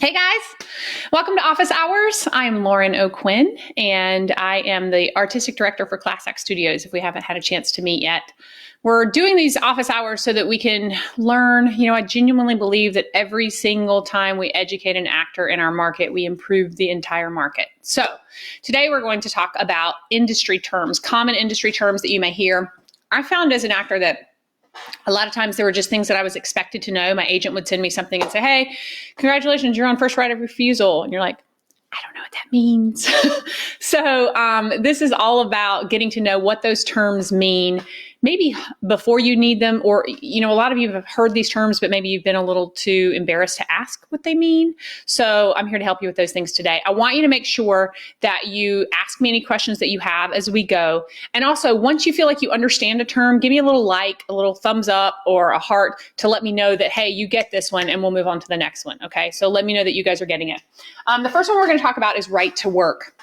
Hey guys, welcome to Office Hours. I'm Lauren O'Quinn and I am the Artistic Director for ClassAct Studios if we haven't had a chance to meet yet. We're doing these office hours so that we can learn. I genuinely believe that every single time we educate an actor in our market, we improve the entire market. So today we're going to talk about industry terms, common industry terms that you may hear. I found as an actor that a lot of times there were just things that I was expected to know. My agent would send me something and say, hey, congratulations, you're on first right of refusal. And you're like, I don't know what that means. So this is all about getting to know what those terms mean, maybe before you need them, or, a lot of you have heard these terms, but maybe you've been a little too embarrassed to ask what they mean. So I'm here to help you with those things today. I want you to make sure that you ask me any questions that you have as we go. And also, once you feel like you understand a term, give me a little like, a little thumbs up or a heart to let me know that, hey, you get this one, and we'll move on to the next one. Okay, so let me know that you guys are getting it. The first one we're going to talk about is right to work.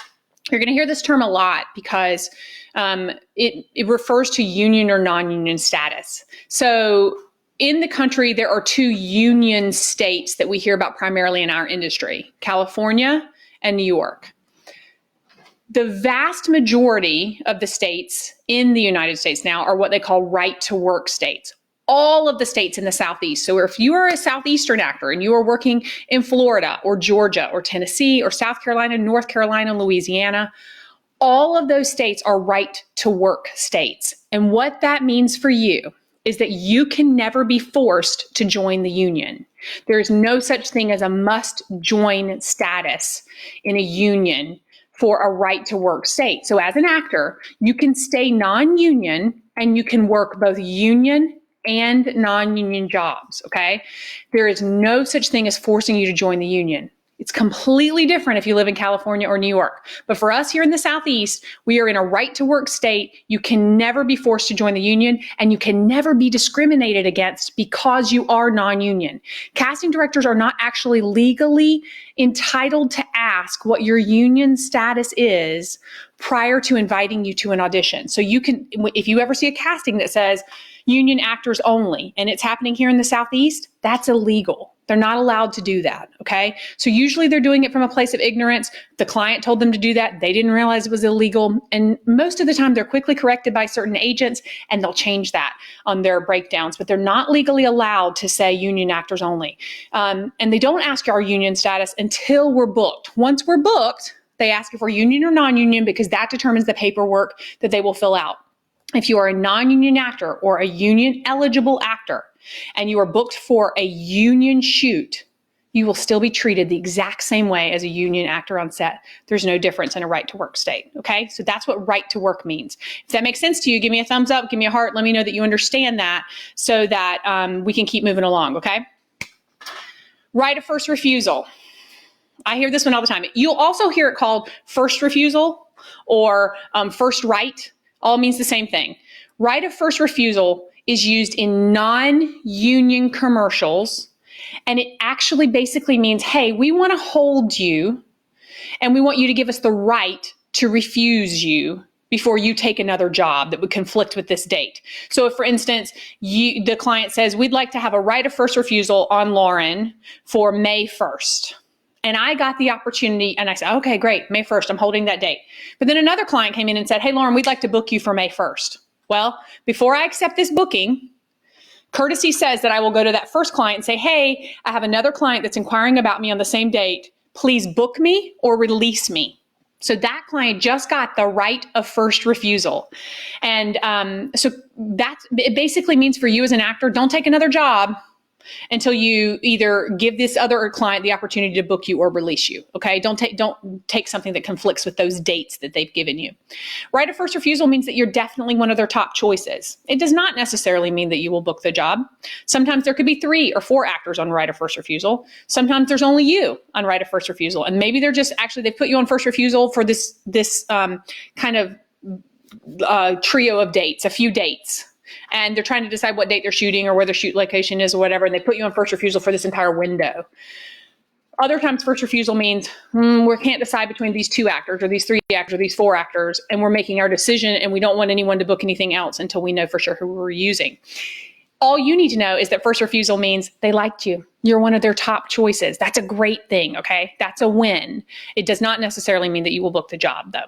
You're going to hear this term a lot because it refers to union or non-union status. So in the country, there are two union states that we hear about primarily in our industry, California and New York. The vast majority of the states in the United States now are what they call right to work states. All of the states in the Southeast. So if you are a Southeastern actor and you are working in Florida or Georgia or Tennessee or South Carolina, North Carolina, Louisiana, all of those states are right to work states. And what that means for you is that you can never be forced to join the union. There is no such thing as a must join status in a union for a right to work state. So as an actor, you can stay non-union and you can work both union and non-union jobs, okay? There is no such thing as forcing you to join the union. It's completely different if you live in California or New York. But for us here in the Southeast, we are in a right to work state. You can never be forced to join the union, and you can never be discriminated against because you are non-union. Casting directors are not actually legally entitled to ask what your union status is prior to inviting you to an audition. So you can, if you ever see a casting that says union actors only, and it's happening here in the Southeast, that's illegal. They're not allowed to do that, okay? So usually they're doing it from a place of ignorance. The client told them to do that. They didn't realize it was illegal. And most of the time they're quickly corrected by certain agents and they'll change that on their breakdowns, but they're not legally allowed to say union actors only. And they don't ask our union status until we're booked. Once we're booked, they ask if we're union or non-union because that determines the paperwork that they will fill out. If you are a non-union actor or a union eligible actor and you are booked for a union shoot, you will still be treated the exact same way as a union actor on set. There's no difference in a right to work state, okay? So that's what right to work means. If that makes sense to you, give me a thumbs up, give me a heart, let me know that you understand that so that we can keep moving along, okay? Right of first refusal. I hear this one all the time. You'll also hear it called first refusal or first right. All means the same thing. Right of first refusal is used in non-union commercials, and it actually basically means, hey, we want to hold you, and we want you to give us the right to refuse you before you take another job that would conflict with this date. So if, for instance, the client says, we'd like to have a right of first refusal on Lauren for May 1st. And I got the opportunity and I said, okay, great, May 1st, I'm holding that date. But then another client came in and said, hey, Lauren, we'd like to book you for May 1st. Well, before I accept this booking, courtesy says that I will go to that first client and say, hey, I have another client that's inquiring about me on the same date. Please book me or release me. So that client just got the right of first refusal. And so it basically means for you as an actor, don't take another job until you either give this other client the opportunity to book you or release you, okay? Don't take something that conflicts with those dates that they've given you. Right of first refusal means that you're definitely one of their top choices. It does not necessarily mean that you will book the job. Sometimes there could be 3 or 4 actors on right of first refusal. Sometimes there's only you on right of first refusal. And maybe they're just, actually they put you on first refusal for this kind of trio of dates, a few dates. And they're trying to decide what date they're shooting or where their shoot location is or whatever, and they put you on first refusal for this entire window. Other times first refusal means we can't decide between these 2 actors or these 3 actors or these 4 actors, and we're making our decision and we don't want anyone to book anything else until we know for sure who we're using. All you need to know is that first refusal means they liked you. You're one of their top choices. That's a great thing, okay? That's a win. It does not necessarily mean that you will book the job, though.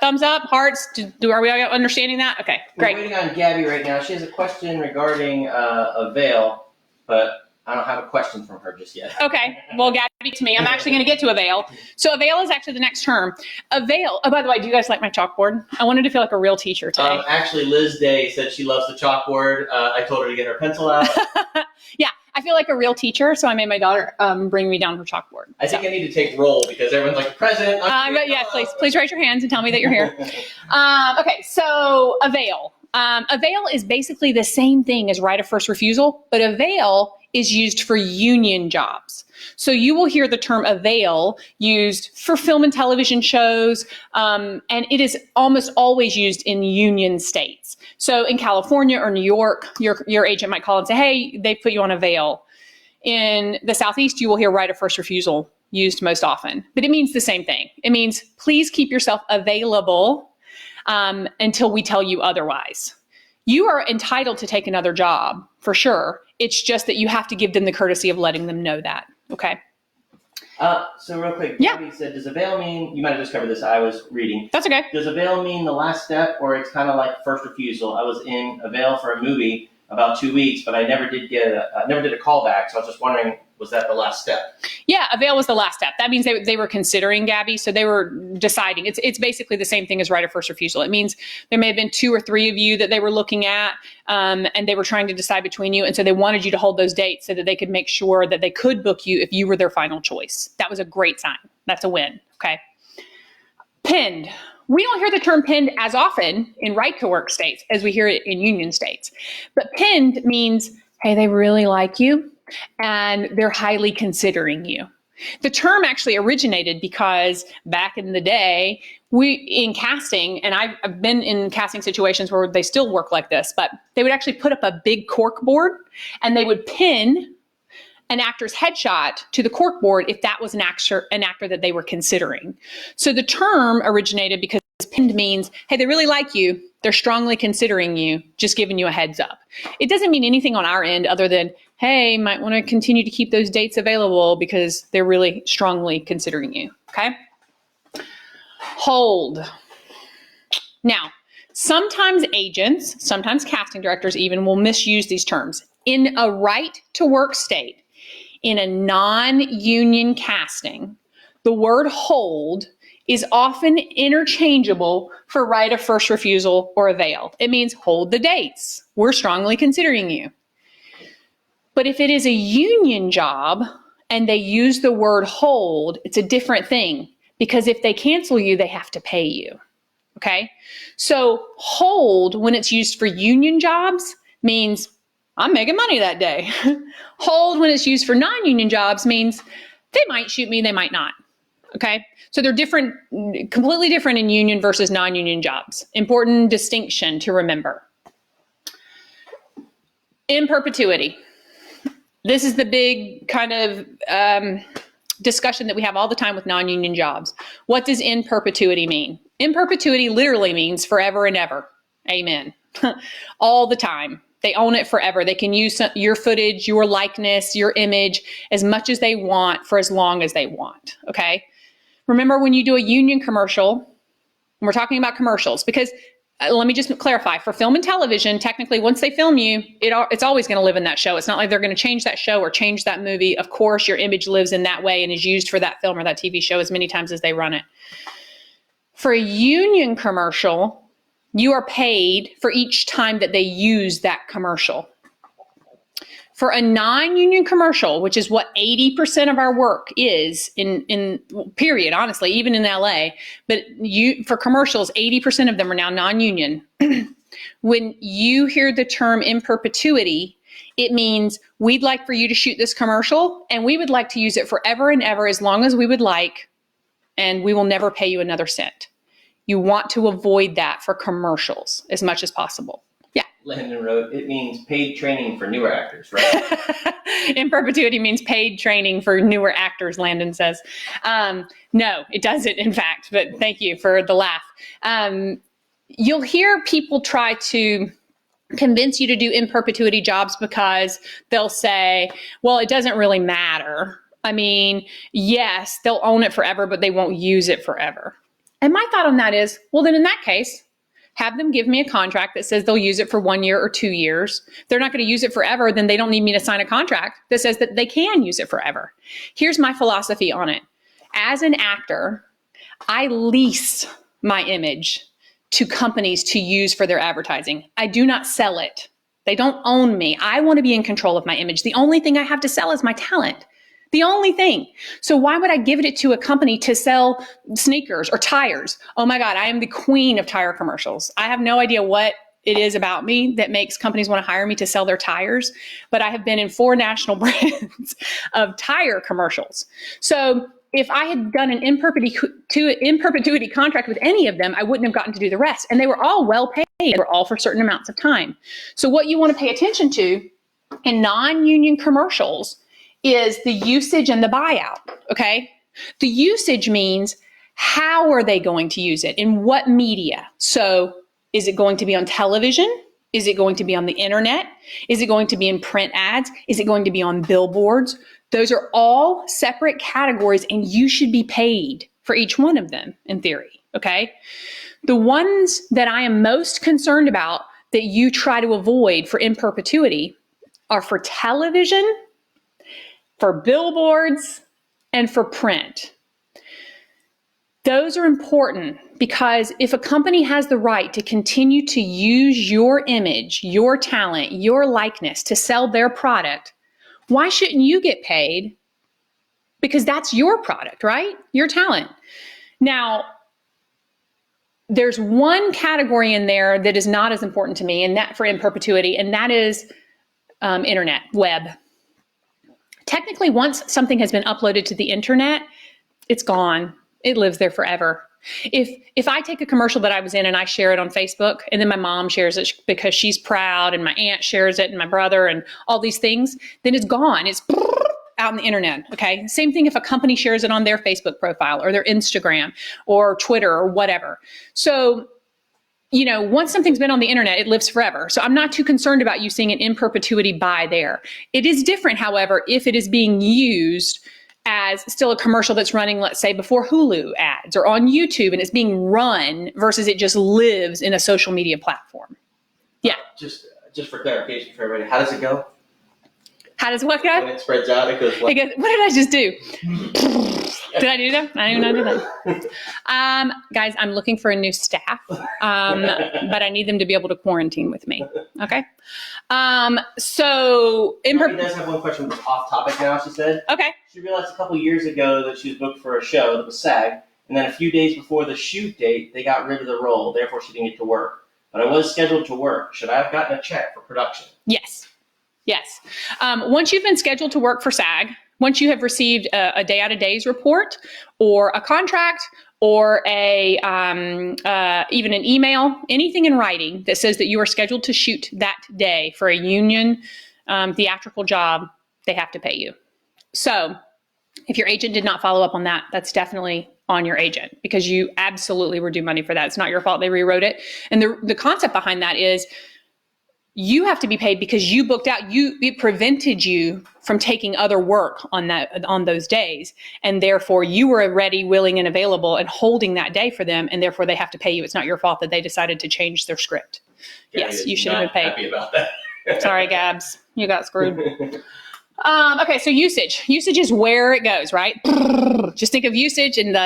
Thumbs up, hearts. Are we understanding that? Okay, great. We're waiting on Gabby right now. She has a question regarding a veil, but I don't have a question from her just yet. Okay, well, Gabby, to me, I'm actually going to get to a veil. So a veil is actually the next term. A veil, oh, by the way, do you guys like my chalkboard? I wanted to feel like a real teacher today. Actually, Liz Day said she loves the chalkboard. I told her to get her pencil out. Yeah, I feel like a real teacher, so I made my daughter bring me down her chalkboard. I think I need to take roll because everyone's like, present. But yeah, please raise your hands and tell me that you're here. Okay, so a veil. A veil is basically the same thing as right of first refusal, but a veil is used for union jobs. So you will hear the term avail used for film and television shows, and it is almost always used in union states. So in California or New York, your agent might call and say, hey, they put you on avail. In the Southeast, you will hear right of first refusal used most often, but it means the same thing. It means please keep yourself available until we tell you otherwise. You are entitled to take another job, for sure. It's just that you have to give them the courtesy of letting them know that, okay? So real quick, Gabby said, does avail mean, you might have just covered this, I was reading. That's okay. Does avail mean the last step, or it's kind of like first refusal? I was in avail for a movie about 2 weeks, but I never did a call back, so I was just wondering, was that the last step? Yeah, avail was the last step. That means they were considering, Gabby, so they were deciding. It's basically the same thing as right of first refusal. It means there may have been 2 or 3 of you that they were looking at, and they were trying to decide between you, and so they wanted you to hold those dates so that they could make sure that they could book you if you were their final choice. That was a great sign. That's a win, okay? Pinned. We don't hear the term pinned as often in right to work states as we hear it in union states. But pinned means, hey, they really like you and they're highly considering you. The term actually originated because back in the day, in casting, and I've been in casting situations where they still work like this, but they would actually put up a big cork board and they would pin an actor's headshot to the cork board if that was an actor that they were considering. So the term originated because pinned means, hey, they really like you. They're strongly considering you, just giving you a heads up. It doesn't mean anything on our end other than, hey, might want to continue to keep those dates available because they're really strongly considering you, okay? Hold. Now, sometimes agents, sometimes casting directors even will misuse these terms. In a right to work state, in a non-union casting, the word hold is often interchangeable for right of first refusal or avail. It means hold the dates. We're strongly considering you. But if it is a union job and they use the word hold, it's a different thing because if they cancel you, they have to pay you. Okay? So hold, when it's used for union jobs, means I'm making money that day. Hold, when it's used for non-union jobs, means they might shoot me, they might not. Okay? So they're different, completely different in union versus non-union jobs. Important distinction to remember. In perpetuity. This is the big kind of discussion that we have all the time with non-union jobs. What does in perpetuity mean? In perpetuity literally means forever and ever. Amen. All the time. They own it forever. They can use your footage, your likeness, your image as much as they want for as long as they want, okay? Remember when you do a union commercial, and we're talking about commercials, because let me just clarify, for film and television, technically once they film you, it's always gonna live in that show. It's not like they're gonna change that show or change that movie. Of course, your image lives in that way and is used for that film or that TV show as many times as they run it. For a union commercial, you are paid for each time that they use that commercial. For a non-union commercial, which is what 80% of our work is in period, honestly, even in LA, but for commercials, 80% of them are now non-union. When you hear the term in perpetuity, it means we'd like for you to shoot this commercial and we would like to use it forever and ever as long as we would like, and we will never pay you another cent. You want to avoid that for commercials as much as possible. Yeah. Landon wrote, it means paid training for newer actors, right? In perpetuity means paid training for newer actors, Landon says. No, it doesn't, in fact, but thank you for the laugh. You'll hear people try to convince you to do in perpetuity jobs because they'll say, well, it doesn't really matter. I mean, yes, they'll own it forever, but they won't use it forever. And my thought on that is, well, then in that case, have them give me a contract that says they'll use it for 1 year or 2 years. If they're not going to use it forever, then they don't need me to sign a contract that says that they can use it forever. Here's my philosophy on it. As an actor, I lease my image to companies to use for their advertising. I do not sell it. They don't own me. I want to be in control of my image. The only thing I have to sell is my talent. The only thing. So why would I give it to a company to sell sneakers or tires? Oh my God, I am the queen of tire commercials. I have no idea what it is about me that makes companies want to hire me to sell their tires, but I have been in 4 national brands of tire commercials. So if I had done an in perpetuity contract with any of them, I wouldn't have gotten to do the rest. And they were all well paid. They were all for certain amounts of time. So what you want to pay attention to in non-union commercials is the usage and the buyout, okay? The usage means how are they going to use it? In what media? So is it going to be on television? Is it going to be on the internet? Is it going to be in print ads? Is it going to be on billboards? Those are all separate categories, and you should be paid for each one of them in theory, okay? The ones that I am most concerned about that you try to avoid for in perpetuity are for television, for billboards, and for print. Those are important because if a company has the right to continue to use your image, your talent, your likeness to sell their product, why shouldn't you get paid? Because that's your product, right? Your talent. Now, there's one category in there that is not as important to me, and that for in perpetuity, and that is internet, web. Technically, once something has been uploaded to the internet, it's gone. It lives there forever. If I take a commercial that I was in and I share it on Facebook, and then my mom shares it because she's proud, and my aunt shares it, and my brother, and all these things, then it's gone. It's out on the internet, okay? Same thing if a company shares it on their Facebook profile or their Instagram or Twitter or whatever. So, you know, once something's been on the internet, it lives forever. So I'm not too concerned about you seeing an in perpetuity buy there. It is different, however, if it is being used as still a commercial that's running, let's say, before Hulu ads or on YouTube, and it's being run versus it just lives in a social media platform. Yeah. Just for clarification for everybody, how does it go? How does what go? When it spreads out, it goes what? It goes, what did I just do? Did I do that? I didn't even know I did that. Guys, I'm looking for a new staff, but I need them to be able to quarantine with me. Okay. So She does have one question that's off topic now, she said. Okay. She realized a couple years ago that she was booked for a show that was SAG, and then a few days before the shoot date, they got rid of the role, therefore she didn't get to work. But I was scheduled to work. Should I have gotten a check for production? Yes. Yes. Once you've been scheduled to work for SAG, once you have received a day out of days report or a contract or even an email, anything in writing that says that you are scheduled to shoot that day for a union theatrical job, they have to pay you. So if your agent did not follow up on that, that's definitely on your agent because you absolutely were due money for that. It's not your fault they rewrote it. And the concept behind that is you have to be paid because you booked out. It prevented you from taking other work on those days, and therefore you were ready, willing, and available, and holding that day for them, and therefore they have to pay you. It's not your fault that they decided to change their script. Yes, you should have been paid. Happy about that. Sorry, Gabs, you got screwed. Okay, so usage. Usage is where it goes, right? Just think of usage and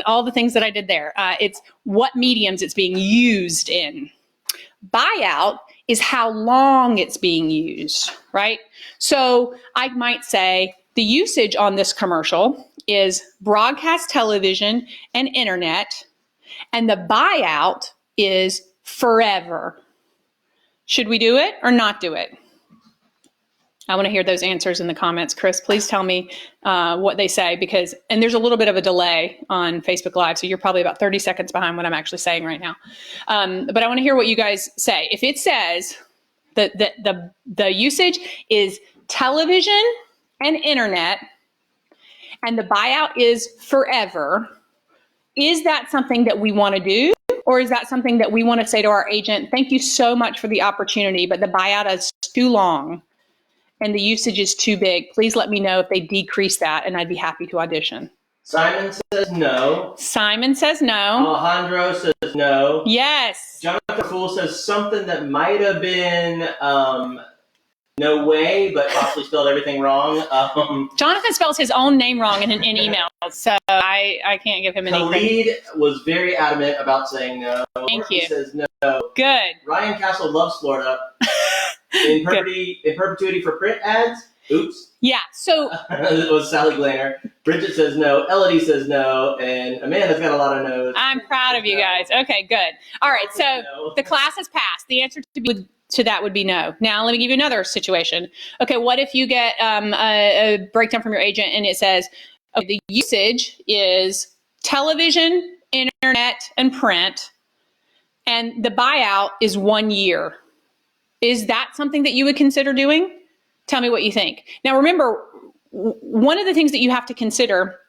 all the things that I did there. It's what mediums it's being used in. Buyout is how long it's being used, right? So I might say the usage on this commercial is broadcast television and internet, and the buyout is forever. Should we do it or not do it? I want to hear those answers in the comments. Chris, please tell me what they say and there's a little bit of a delay on Facebook Live, so you're probably about 30 seconds behind what I'm actually saying right now. But I want to hear what you guys say. If it says that the usage is television and internet and the buyout is forever, is that something that we want to do Or is that something that we want to say to our agent, thank you so much for the opportunity, but the buyout is too long and the usage is too big. Please let me know if they decrease that and I'd be happy to audition. Simon says no. Simon says no. Alejandro says no. Yes. Jonathan Fool says something that might have been no way, but possibly spelled everything wrong. Jonathan spells his own name wrong in emails, so I can't give him anything. Khalid was very adamant about saying no. Thank you. He says no. Good. Ryan Castle loves Florida. In perpetuity for print ads. Oops. Yeah. So it was Sally Glaner. Bridget says no. Elodie says no. And Amanda's got a lot of no's. I'm proud of you guys. Okay, good. All right. So the class has passed. The answer to that would be no. Now, let me give you another situation. Okay, what if you get a breakdown from your agent and it says, okay, the usage is television, internet, and print, and the buyout is 1 year. Is that something that you would consider doing? Tell me what you think. Now, remember, one of the things that you have to consider,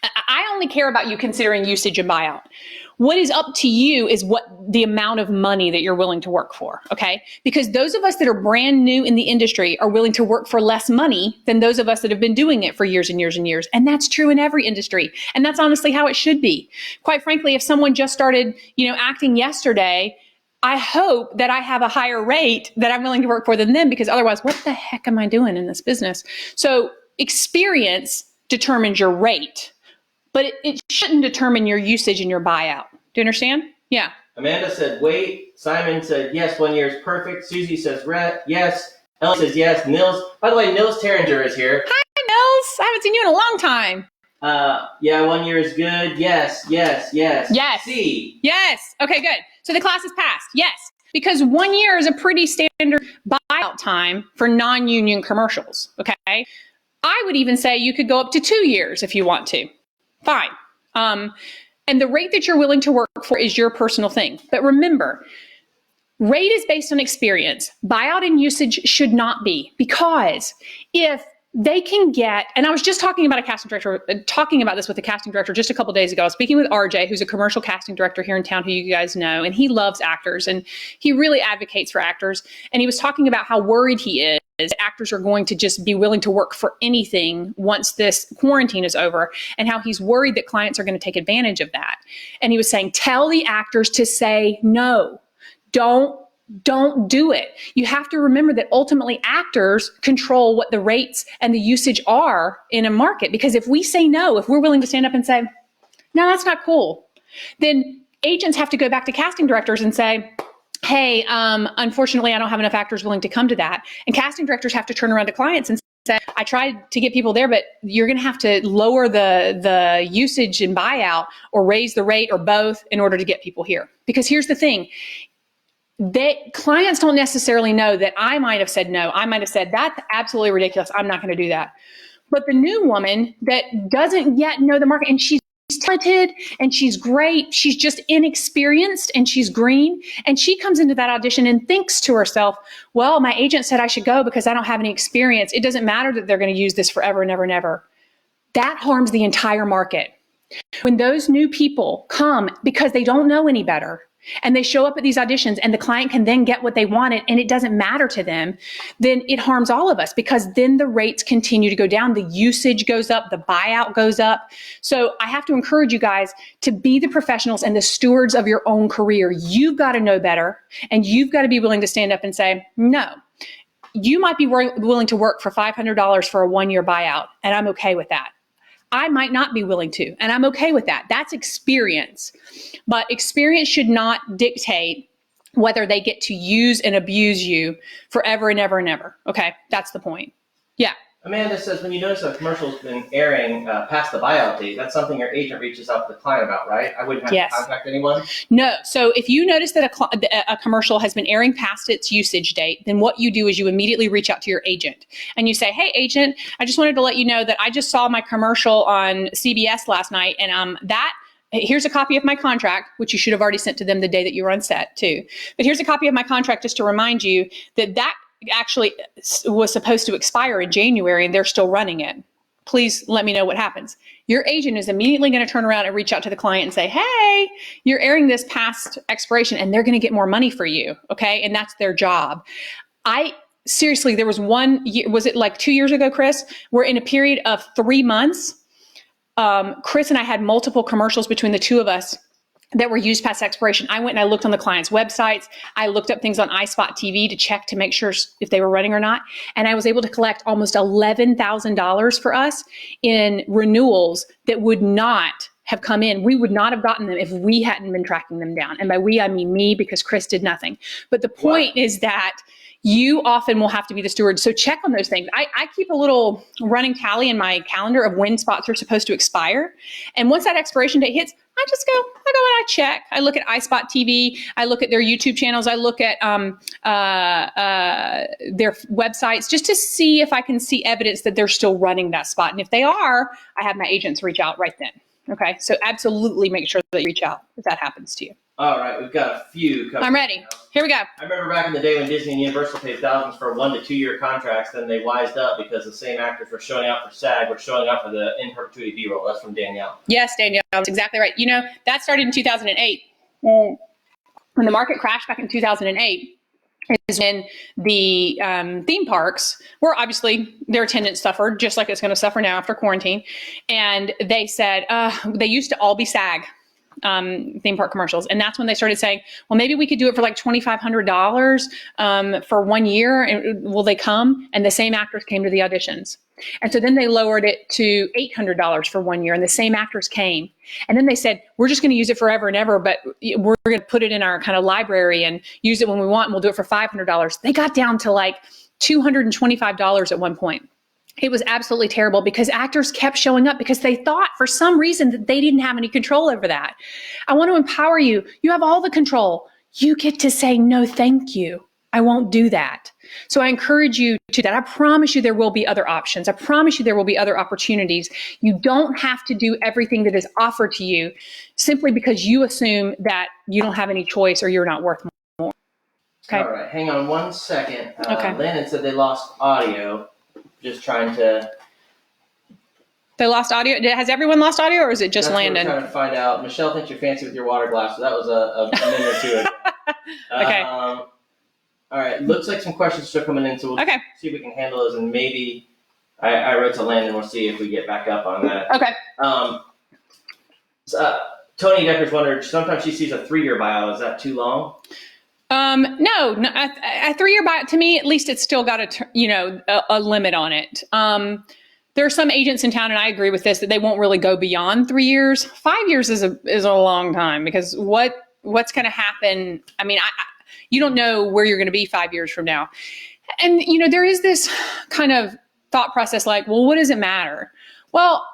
I only care about you considering usage and buyout. What is up to you is what the amount of money that you're willing to work for, okay? Because those of us that are brand new in the industry are willing to work for less money than those of us that have been doing it for years and years and years. And that's true in every industry. And that's honestly how it should be. Quite frankly, if someone just started, acting yesterday, I hope that I have a higher rate that I'm willing to work for than them, because otherwise, what the heck am I doing in this business? So experience determines your rate, but it shouldn't determine your usage and your buyout. Do you understand? Yeah. Amanda said wait. Simon said yes, 1 year is perfect. Susie says yes. Ellie says yes. Nils, by the way, Nils Terringer is here. Hi, Nils. I haven't seen you in a long time. Yeah, 1 year is good. Yes. Yes. C. Yes. Okay, good. So the class is passed. Yes. Because 1 year is a pretty standard buyout time for non-union commercials. Okay. I would even say you could go up to 2 years if you want to. Fine. And the rate that you're willing to work for is your personal thing. But remember, rate is based on experience. Buyout and usage should not be, because if they can get, and I was just talking about this with a casting director just a couple days ago. I was speaking with RJ, who's a commercial casting director here in town, who you guys know, and he loves actors and he really advocates for actors. And he was talking about how worried he is actors are going to just be willing to work for anything once this quarantine is over, and how he's worried that clients are going to take advantage of that. And he was saying, tell the actors to say no. Don't do it. You have to remember that ultimately actors control what the rates and the usage are in a market. Because if we say no, if we're willing to stand up and say, no, that's not cool, then agents have to go back to casting directors and say, hey, unfortunately, I don't have enough actors willing to come to that. And casting directors have to turn around to clients and say, I tried to get people there, but you're going to have to lower the usage and buyout, or raise the rate, or both, in order to get people here. Because here's the thing. Clients don't necessarily know that I might have said no. I might have said, that's absolutely ridiculous. I'm not going to do that. But the new woman that doesn't yet know the market, and she's talented and she's great, she's just inexperienced and she's green, and she comes into that audition and thinks to herself, well, my agent said I should go because I don't have any experience. It doesn't matter that they're going to use this forever and ever and ever. That harms the entire market. When those new people come because they don't know any better, and they show up at these auditions and the client can then get what they wanted and it doesn't matter to them, then it harms all of us, because then the rates continue to go down. The usage goes up, the buyout goes up. So I have to encourage you guys to be the professionals and the stewards of your own career. You've got to know better, and you've got to be willing to stand up and say, no. You might be willing to work for $500 for a 1 year buyout, and I'm okay with that. I might not be willing to, and I'm okay with that. That's experience. But experience should not dictate whether they get to use and abuse you forever and ever and ever. Okay, that's the point. Yeah. Amanda says, when you notice a commercial's been airing past the buyout date, that's something your agent reaches out to the client about, right? I wouldn't have to contact anyone? No. So if you notice that a commercial has been airing past its usage date, then what you do is you immediately reach out to your agent and you say, hey, agent, I just wanted to let you know that I just saw my commercial on CBS last night, and here's a copy of my contract, which you should have already sent to them the day that you were on set too. But here's a copy of my contract just to remind you that actually was supposed to expire in January and they're still running it. Please let me know what happens. Your agent is immediately going to turn around and reach out to the client and say, hey, you're airing this past expiration, and they're going to get more money for you. Okay. And that's their job. Seriously, there was one year, was it like 2 years ago, Chris? We're in a period of 3 months. Chris and I had multiple commercials between the two of us that were used past expiration. I went and I looked on the client's websites. I looked up things on iSpot TV to check to make sure if they were running or not. And I was able to collect almost $11,000 for us in renewals that would not have come in. We would not have gotten them if we hadn't been tracking them down. And by we, I mean me, because Chris did nothing. But the point is that you often will have to be the steward. So check on those things. I keep a little running tally in my calendar of when spots are supposed to expire. And once that expiration date hits, I go and I check. I look at iSpot TV. I look at their YouTube channels. I look at their websites just to see if I can see evidence that they're still running that spot. And if they are, I have my agents reach out right then. Okay, so absolutely make sure that you reach out if that happens to you. All right, we've got a few coming. I'm ready. Here we go. I remember back in the day when Disney and Universal paid thousands for 1 to 2 year contracts, then they wised up because the same actors were showing up for SAG, were showing up for the in perpetuity B-roll. That's from Danielle. Yes, Danielle, that's exactly right. You know, that started in 2008. When the market crashed back in 2008, is when the theme parks were obviously their attendance suffered, just like it's going to suffer now after quarantine. And they said they used to all be SAG theme park commercials. And that's when they started saying, well, maybe we could do it for like $2,500 for 1 year. And will they come? And the same actors came to the auditions. And so then they lowered it to $800 for 1 year, and the same actors came. And then they said, we're just going to use it forever and ever, but we're going to put it in our kind of library and use it when we want, and we'll do it for $500. They got down to like $225 at one point. It was absolutely terrible because actors kept showing up because they thought for some reason that they didn't have any control over that. I want to empower you. You have all the control. You get to say, no, thank you. I won't do that. So I encourage you to do that. I promise you there will be other options. I promise you there will be other opportunities. You don't have to do everything that is offered to you simply because you assume that you don't have any choice or you're not worth more. Okay. All right, hang on 1 second. Okay. Landon said they lost audio. Just trying to. They lost audio? Has everyone lost audio, or is it just Landon? What we're trying to find out. Michelle thinks you're fancy with your water glass, so that was a minute or two ago. Okay. All right, looks like some questions are still coming in, so we'll see if we can handle those, and maybe I wrote to Landon. We'll see if we get back up on that. Okay. Tony Decker's wondered, sometimes she sees a 3-year buyout. Is that too long? No, a 3-year buyout, to me, at least it's still got a limit on it. There are some agents in town, and I agree with this, that they won't really go beyond 3 years. 5 years is a long time because what's going to happen? I mean, you don't know where you're going to be 5 years from now. And, there is this kind of thought process like, well, what does it matter? Well,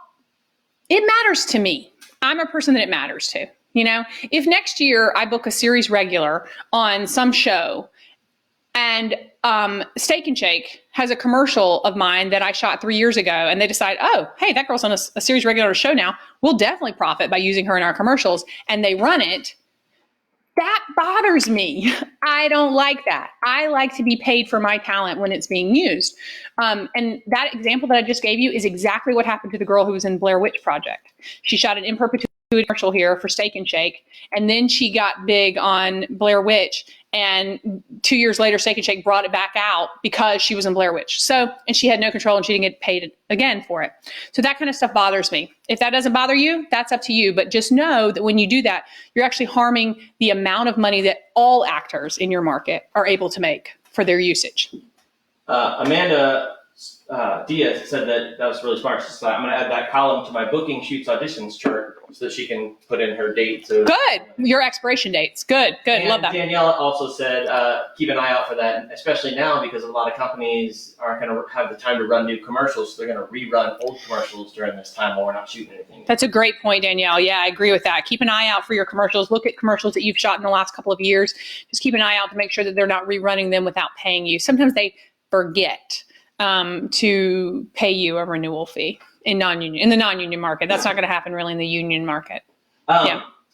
it matters to me. I'm a person that it matters to. If next year I book a series regular on some show and Steak and Shake has a commercial of mine that I shot 3 years ago and they decide, oh, hey, that girl's on a series regular show now, we'll definitely profit by using her in our commercials, and they run it, that bothers me. I don't like that. I like to be paid for my talent when it's being used. And that example that I just gave you is exactly what happened to the girl who was in Blair Witch Project. She shot an in perpetuity commercial here for Steak and Shake, and then she got big on Blair Witch, and 2 years later Steak and Shake brought it back out because she was in Blair Witch. And she had no control, and she didn't get paid again for it. So that kind of stuff bothers me. If that doesn't bother you, that's up to you, but just know that when you do that, you're actually harming the amount of money that all actors in your market are able to make for their usage. Amanda Diaz said that was really smart. She said, I'm going to add that column to my booking, shoots, auditions chart so that she can put in her date. So good. Your expiration dates. Good. And love that. Danielle also said, keep an eye out for that, especially now because a lot of companies aren't going to have the time to run new commercials. So they're going to rerun old commercials during this time while we're not shooting anything. That's a great point, Danielle. Yeah, I agree with that. Keep an eye out for your commercials. Look at commercials that you've shot in the last couple of years. Just keep an eye out to make sure that they're not rerunning them without paying you. Sometimes they forget to pay you a renewal fee in the non-union market. That's not going to happen really in the union market.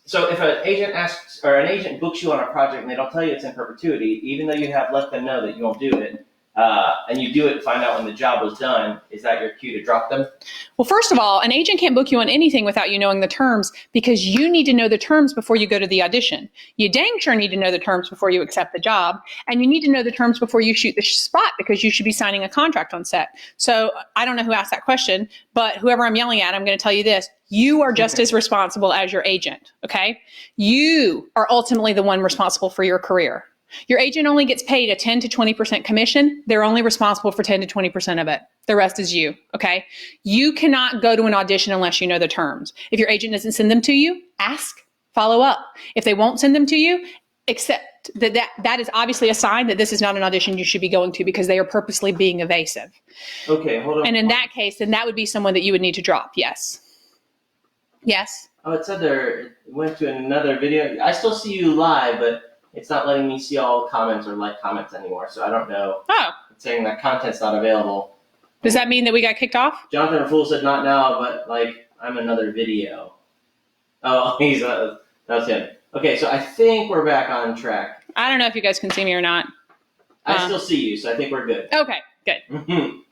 So if an agent asks, or an agent books you on a project and they don't tell you it's in perpetuity, even though you have let them know that you won't do it, and you do it and find out when the job was done, is that your cue to drop them? Well, first of all, an agent can't book you on anything without you knowing the terms, because you need to know the terms before you go to the audition. You dang sure need to know the terms before you accept the job, and you need to know the terms before you shoot the spot, because you should be signing a contract on set. So I don't know who asked that question, but whoever I'm yelling at, I'm going to tell you this. You are just as responsible as your agent, okay? You are ultimately the one responsible for your career. Your agent only gets paid a 10 to 20% commission. They're only responsible for 10 to 20% of it. The rest is you, okay? You cannot go to an audition unless you know the terms. If your agent doesn't send them to you, ask, follow up. If they won't send them to you, accept that is obviously a sign that this is not an audition you should be going to, because they are purposely being evasive. Okay, hold on. And in that case, then that would be someone that you would need to drop, yes. Yes? Oh, it said it went to another video. I still see you live, but it's not letting me see all comments or like comments anymore, so I don't know. Oh. It's saying that content's not available. Does that mean that we got kicked off? Jonathan Rafool said not now, but like I'm another video. Oh, that's him. Okay, so I think we're back on track. I don't know if you guys can see me or not. I still see you, so I think we're good. Okay, good.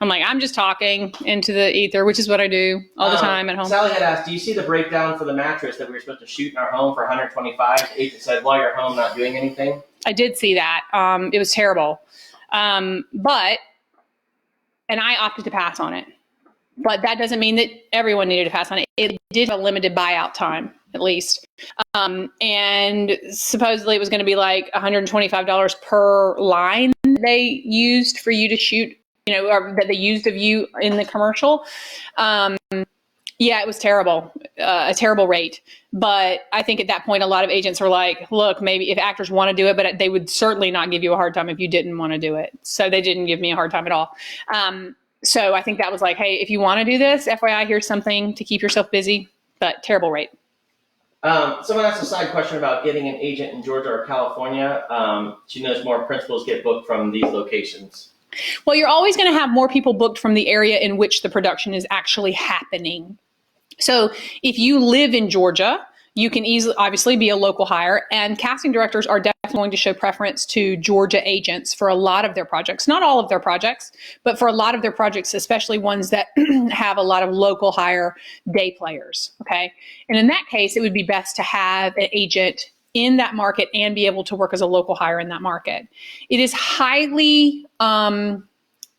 I'm like, I'm just talking into the ether, which is what I do all the time at home. Sally had asked, do you see the breakdown for the mattress that we were supposed to shoot in our home for $125? The agent said, while you're home not doing anything. I did see that. It was terrible. And I opted to pass on it. But that doesn't mean that everyone needed to pass on it. It did have a limited buyout time, at least. And supposedly it was going to be like $125 per line they used for you to shoot, or that they used of you in the commercial. Yeah, it was terrible, a terrible rate. But I think at that point, a lot of agents were like, look, maybe if actors want to do it, but they would certainly not give you a hard time if you didn't want to do it. So they didn't give me a hard time at all. So I think that was like, hey, if you want to do this, FYI, here's something to keep yourself busy, but terrible rate. Someone asked a side question about getting an agent in Georgia or California. She knows more principals get booked from these locations. Well, you're always going to have more people booked from the area in which the production is actually happening. So if you live in Georgia, you can easily, obviously, be a local hire, and casting directors are definitely going to show preference to Georgia agents for a lot of their projects. Not all of their projects, but for a lot of their projects, especially ones that have a lot of local hire day players, okay? And in that case, it would be best to have an agent in that market and be able to work as a local hire in that market. It is highly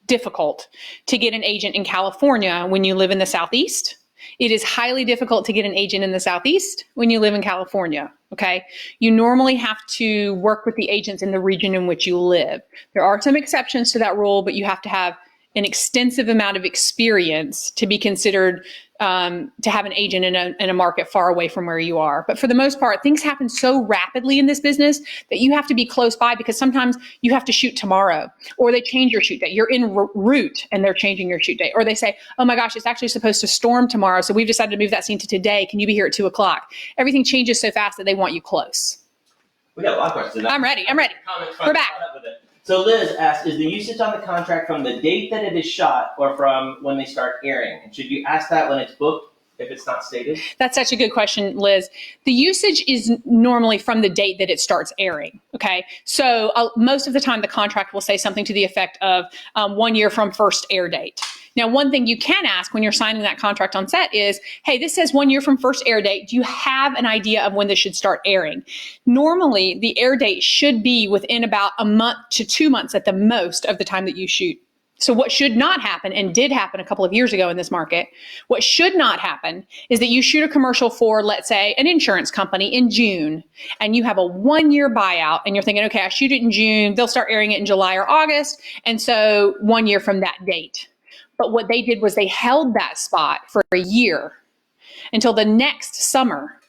difficult to get an agent in California when you live in the Southeast. It is highly difficult to get an agent in the Southeast when you live in California, okay? You normally have to work with the agents in the region in which you live. There are some exceptions to that rule, but you have to have an extensive amount of experience to be considered to have an agent in a market far away from where you are. But for the most part, things happen so rapidly in this business that you have to be close by, because sometimes you have to shoot tomorrow, or they change your shoot date. You're en route and they're changing your shoot date. Or they say, oh my gosh, it's actually supposed to storm tomorrow, so we've decided to move that scene to today. Can you be here at 2 o'clock? Everything changes so fast that they want you close. We got a lot of questions. I'm ready. We're back. So Liz asked, is the usage on the contract from the date that it is shot or from when they start airing? And should you ask that when it's booked if it's not stated? That's such a good question, Liz. The usage is normally from the date that it starts airing, okay? So most of the time the contract will say something to the effect of 1 year from first air date. Now, one thing you can ask when you're signing that contract on set is, hey, this says 1 year from first air date. Do you have an idea of when this should start airing? Normally, the air date should be within about a month to 2 months at the most of the time that you shoot. So what should not happen, and did happen a couple of years ago in this market, what should not happen is that you shoot a commercial for, let's say, an insurance company in June, and you have a 1 year buyout, and you're thinking, okay, I shoot it in June, they'll start airing it in July or August, and so 1 year from that date. But what they did was they held that spot for a year until the next summer,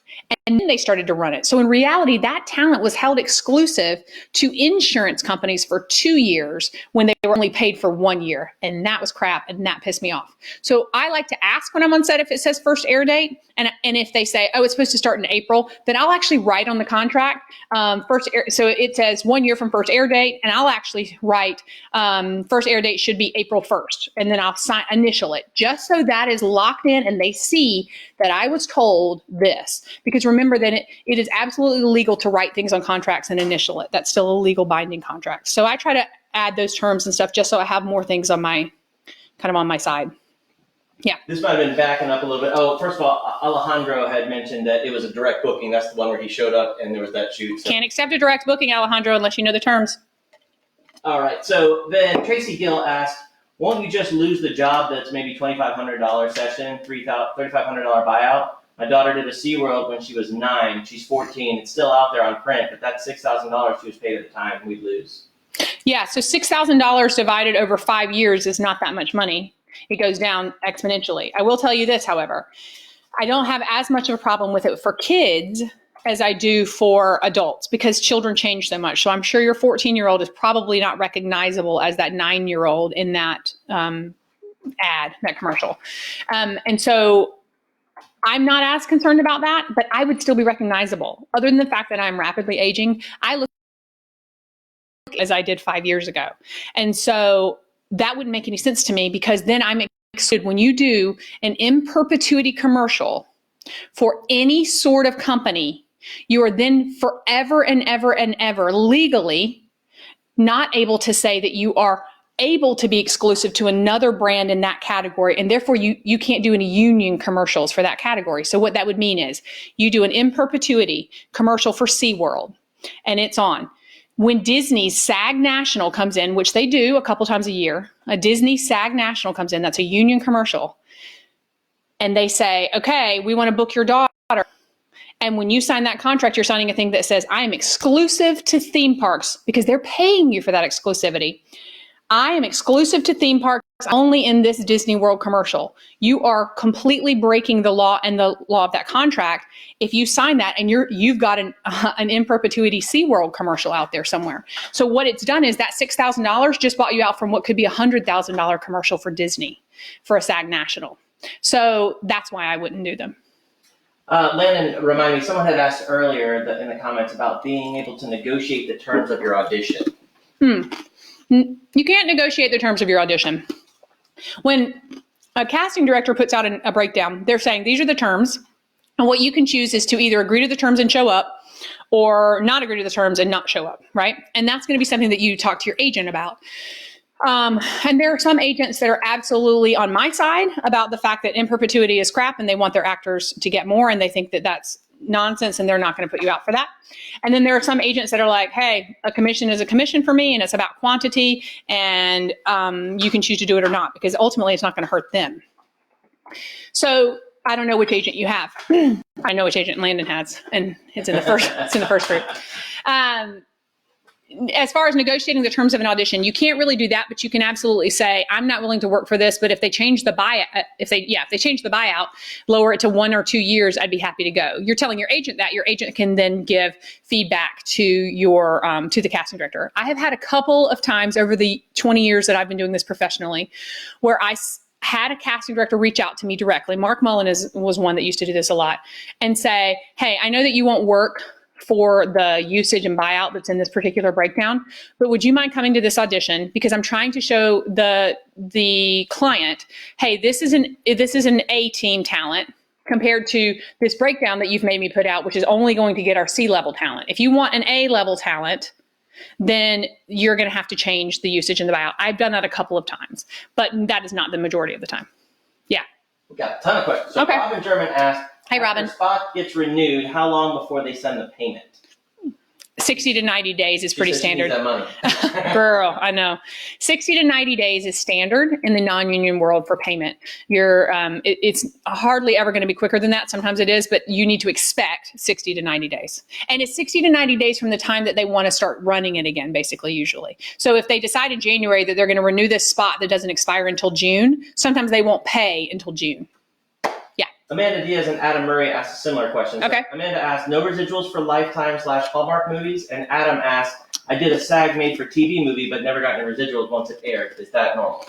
and then they started to run it. So in reality, that talent was held exclusive to insurance companies for 2 years when they were only paid for 1 year. And that was crap, and that pissed me off. So I like to ask when I'm on set if it says first air date. And if they say, oh, it's supposed to start in April, then I'll actually write on the contract first air. So it says 1 year from first air date, and I'll actually write first air date should be April 1st. And then I'll initial it, just so that is locked in and they see that I was told this. Because remember that it is absolutely illegal to write things on contracts and initial it. That's still a legal binding contract. So I try to add those terms and stuff just so I have more things on my side. Yeah. This might have been backing up a little bit. Oh, first of all, Alejandro had mentioned that it was a direct booking. That's the one where he showed up and there was that shoot. So. Can't accept a direct booking, Alejandro, unless you know the terms. All right. So then Tracy Gill asked, won't you just lose the job that's maybe $2,500 session, $3,500 buyout? My daughter did a SeaWorld when she was 9. She's 14. It's still out there on print, but that's $6,000 she was paid at the time. We'd lose. Yeah, so $6,000 divided over 5 years is not that much money. It goes down exponentially. I will tell you this, however, I don't have as much of a problem with it for kids as I do for adults because children change so much. So I'm sure your 14-year-old is probably not recognizable as that 9-year-old in that ad, that commercial. And so I'm not as concerned about that, but I would still be recognizable. Other than the fact that I'm rapidly aging, I look as I did 5 years ago. And so that wouldn't make any sense to me because then I'm excluded. When you do an in perpetuity commercial for any sort of company, you are then forever and ever and ever legally not able to say that you are able to be exclusive to another brand in that category. And therefore you can't do any union commercials for that category. So what that would mean is you do an in perpetuity commercial for SeaWorld and it's on. When Disney's SAG National comes in, which they do a couple times a year, a Disney SAG National comes in, that's a union commercial. And they say, okay, we want to book your daughter. And when you sign that contract, you're signing a thing that says, I am exclusive to theme parks because they're paying you for that exclusivity. I am exclusive to theme parks only in this Disney World commercial. You are completely breaking the law and the law of that contract if you sign that and you've got an in perpetuity SeaWorld commercial out there somewhere. So what it's done is that $6,000 just bought you out from what could be a $100,000 commercial for Disney for a SAG National. So that's why I wouldn't do them. Landon, remind me, someone had asked earlier in the comments about being able to negotiate the terms of your audition. You can't negotiate the terms of your audition. When a casting director puts out a breakdown, they're saying these are the terms, and what you can choose is to either agree to the terms and show up or not agree to the terms and not show up, right? And that's going to be something that you talk to your agent about. And there are some agents that are absolutely on my side about the fact that in perpetuity is crap and they want their actors to get more and they think that that's nonsense and they're not going to put you out for that. And then there are some agents that are like, hey, a commission is a commission for me and it's about quantity and you can choose to do it or not because ultimately it's not going to hurt them. So I don't know which agent you have. I know which agent Landon has and it's in the first group. As far as negotiating the terms of an audition, you can't really do that, but you can absolutely say, I'm not willing to work for this, but if they change the buyout, if they change the buyout, lower it to 1 or 2 years, I'd be happy to go. You're telling your agent that. Your agent can then give feedback to your to the casting director. I have had a couple of times over the 20 years that I've been doing this professionally where I had a casting director reach out to me directly. Mark Mullen was one that used to do this a lot and say, hey, I know that you won't work for the usage and buyout that's in this particular breakdown, but would you mind coming to this audition because I'm trying to show the client, hey, this is an A team talent compared to this breakdown that you've made me put out, which is only going to get our C level talent. If you want an A level talent, then you're going to have to change the usage and the buyout. I've done that a couple of times, but that is not the majority of the time. Yeah. We've got a ton of questions. So okay. Robin German asked, hey, Robin. If the spot gets renewed, how long before they send the payment? 60 to 90 days is pretty standard. That money. Girl, I know. 60 to 90 days is standard in the non-union world for payment. It's hardly ever going to be quicker than that. Sometimes it is, but you need to expect 60 to 90 days. And it's 60 to 90 days from the time that they want to start running it again, basically, usually. So if they decide in January that they're going to renew this spot that doesn't expire until June, sometimes they won't pay until June. Amanda Diaz and Adam Murray asked a similar question. Okay. So Amanda asked, no residuals for Lifetime/Hallmark movies? And Adam asked, I did a SAG made-for-TV movie, but never got any residuals once it aired. Is that normal?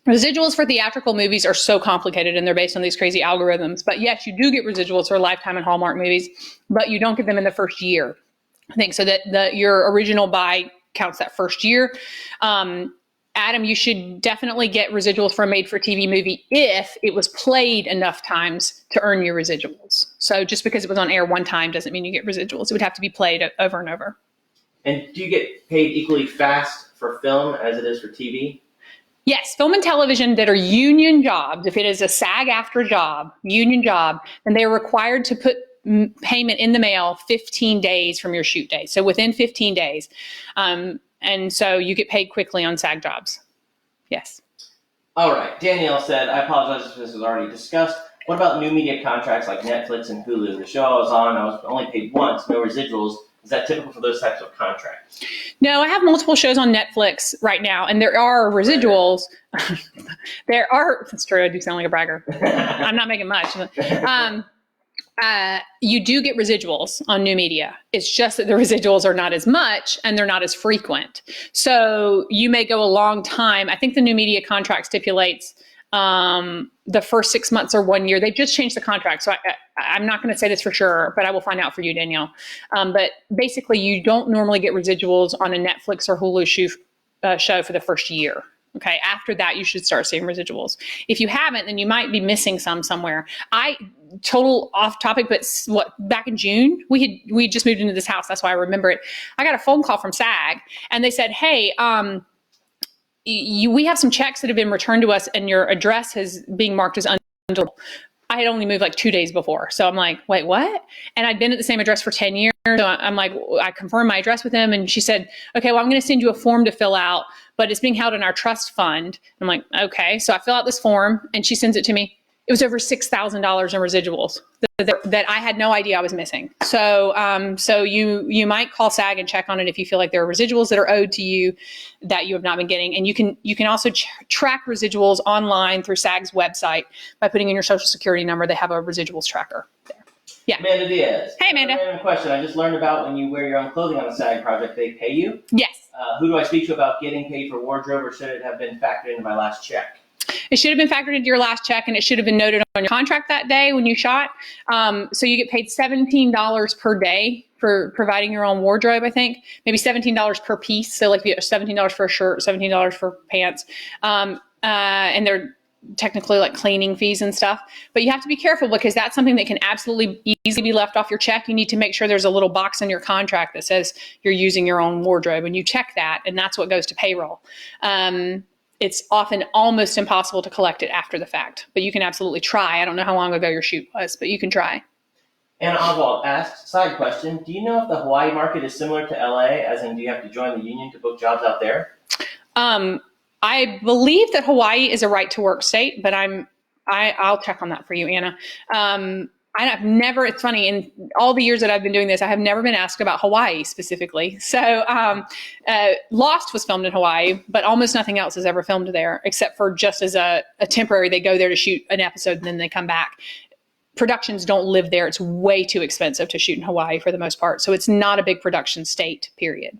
Residuals for theatrical movies are so complicated, and they're based on these crazy algorithms. But yes, you do get residuals for Lifetime and Hallmark movies, but you don't get them in the first year. I think so that your original buy counts that first year. Adam, you should definitely get residuals for a made-for-TV movie if it was played enough times to earn your residuals. So just because it was on air one time doesn't mean you get residuals. It would have to be played over and over. And do you get paid equally fast for film as it is for TV? Yes, film and television that are union jobs, if it is a SAG-AFTRA job, union job, then they're required to put payment in the mail 15 days from your shoot day. So within 15 days. And so you get paid quickly on SAG jobs. Yes. All right. Danielle said, I apologize if this was already discussed. What about new media contracts like Netflix and Hulu? The show I was on, I was only paid once, no residuals. Is that typical for those types of contracts? No, I have multiple shows on Netflix right now, and there are residuals. That's true, I do sound like a bragger. I'm not making much. You do get residuals on new media. It's just that the residuals are not as much and they're not as frequent. So you may go a long time. I think the new media contract stipulates the first 6 months or 1 year. They've just changed the contract. So I'm not going to say this for sure, but I will find out for you, Danielle. But basically, you don't normally get residuals on a Netflix or Hulu show for the first year. Okay. After that, you should start seeing residuals. If you haven't, then you might be missing some somewhere. Total off topic, but back in June, we just moved into this house. That's why I remember it. I got a phone call from SAG and they said, hey, we have some checks that have been returned to us and your address is being marked as undeliverable. I had only moved like 2 days before. So I'm like, wait, what? And I'd been at the same address for 10 years. So I'm like, I confirmed my address with them. And she said, okay, well, I'm going to send you a form to fill out, but it's being held in our trust fund. I'm like, okay. So I fill out this form and she sends it to me. It was over $6,000 in residuals that I had no idea I was missing. So you might call SAG and check on it if you feel like there are residuals that are owed to you that you have not been getting. And you can also track residuals online through SAG's website by putting in your social security number. They have a residuals tracker there. Yeah. Amanda Diaz. Hey, Amanda. Random question. I just learned about when you wear your own clothing on a SAG project, they pay you? Yes. Who do I speak to about getting paid for wardrobe, or should it have been factored into my last check? It should have been factored into your last check, and it should have been noted on your contract that day when you shot. So you get paid $17 per day for providing your own wardrobe, I think. Maybe $17 per piece. So like $17 for a shirt, $17 for pants. And they're technically like cleaning fees and stuff. But you have to be careful because that's something that can absolutely easily be left off your check. You need to make sure there's a little box in your contract that says you're using your own wardrobe, and you check that, and that's what goes to payroll. It's often almost impossible to collect it after the fact, but you can absolutely try. I don't know how long ago your shoot was, but you can try. Anna Oswald asked, side question, do you know if the Hawaii market is similar to LA, as in do you have to join the union to book jobs out there? I believe that Hawaii is a right to work state, but I'll check on that for you, Anna. I've never, it's funny, in all the years that I've been doing this, I have never been asked about Hawaii specifically. So Lost was filmed in Hawaii, but almost nothing else is ever filmed there, except for just as a temporary, they go there to shoot an episode and then they come back. Productions don't live there. It's way too expensive to shoot in Hawaii for the most part. So it's not a big production state, period.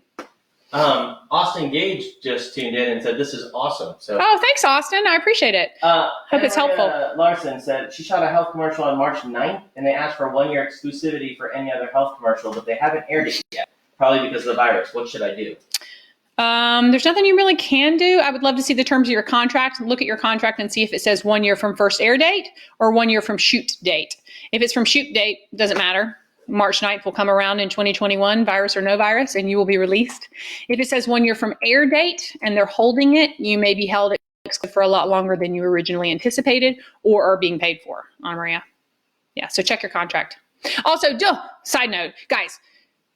Austin Gage just tuned in and said, this is awesome. So, oh, thanks, Austin. I appreciate it. Hope it's helpful. Larson said she shot a health commercial on March 9th, and they asked for 1 year exclusivity for any other health commercial, but they haven't aired it yet, probably because of the virus. What should I do? There's nothing you really can do. I would love to see the terms of your contract. Look at your contract and see if it says 1 year from first air date or 1 year from shoot date. If it's from shoot date, doesn't matter. March 9th will come around in 2021, virus or no virus, and you will be released. If it says 1 year from air date and they're holding it, you may be held for a lot longer than you originally anticipated or are being paid for, Anna Maria. Yeah, so check your contract. Also, side note, guys,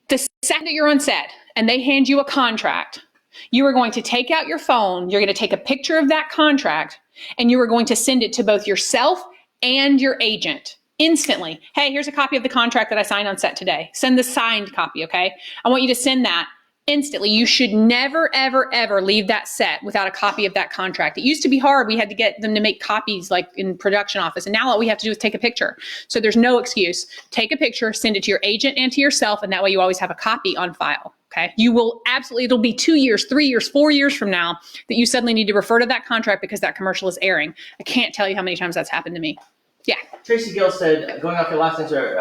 the second that you're on set and they hand you a contract, you are going to take out your phone, you're going to take a picture of that contract, and you are going to send it to both yourself and your agent. Instantly. Hey, here's a copy of the contract that I signed on set today. Send the signed copy, okay? I want you to send that instantly. You should never, ever, ever leave that set without a copy of that contract. It used to be hard. We had to get them to make copies like in production office. And now all we have to do is take a picture. So there's no excuse. Take a picture, send it to your agent and to yourself, and that way you always have a copy on file, okay? You will absolutely, it'll be 2 years, 3 years, 4 years from now that you suddenly need to refer to that contract because that commercial is airing. I can't tell you how many times that's happened to me. Yeah. Tracy Gill said, going off your last answer,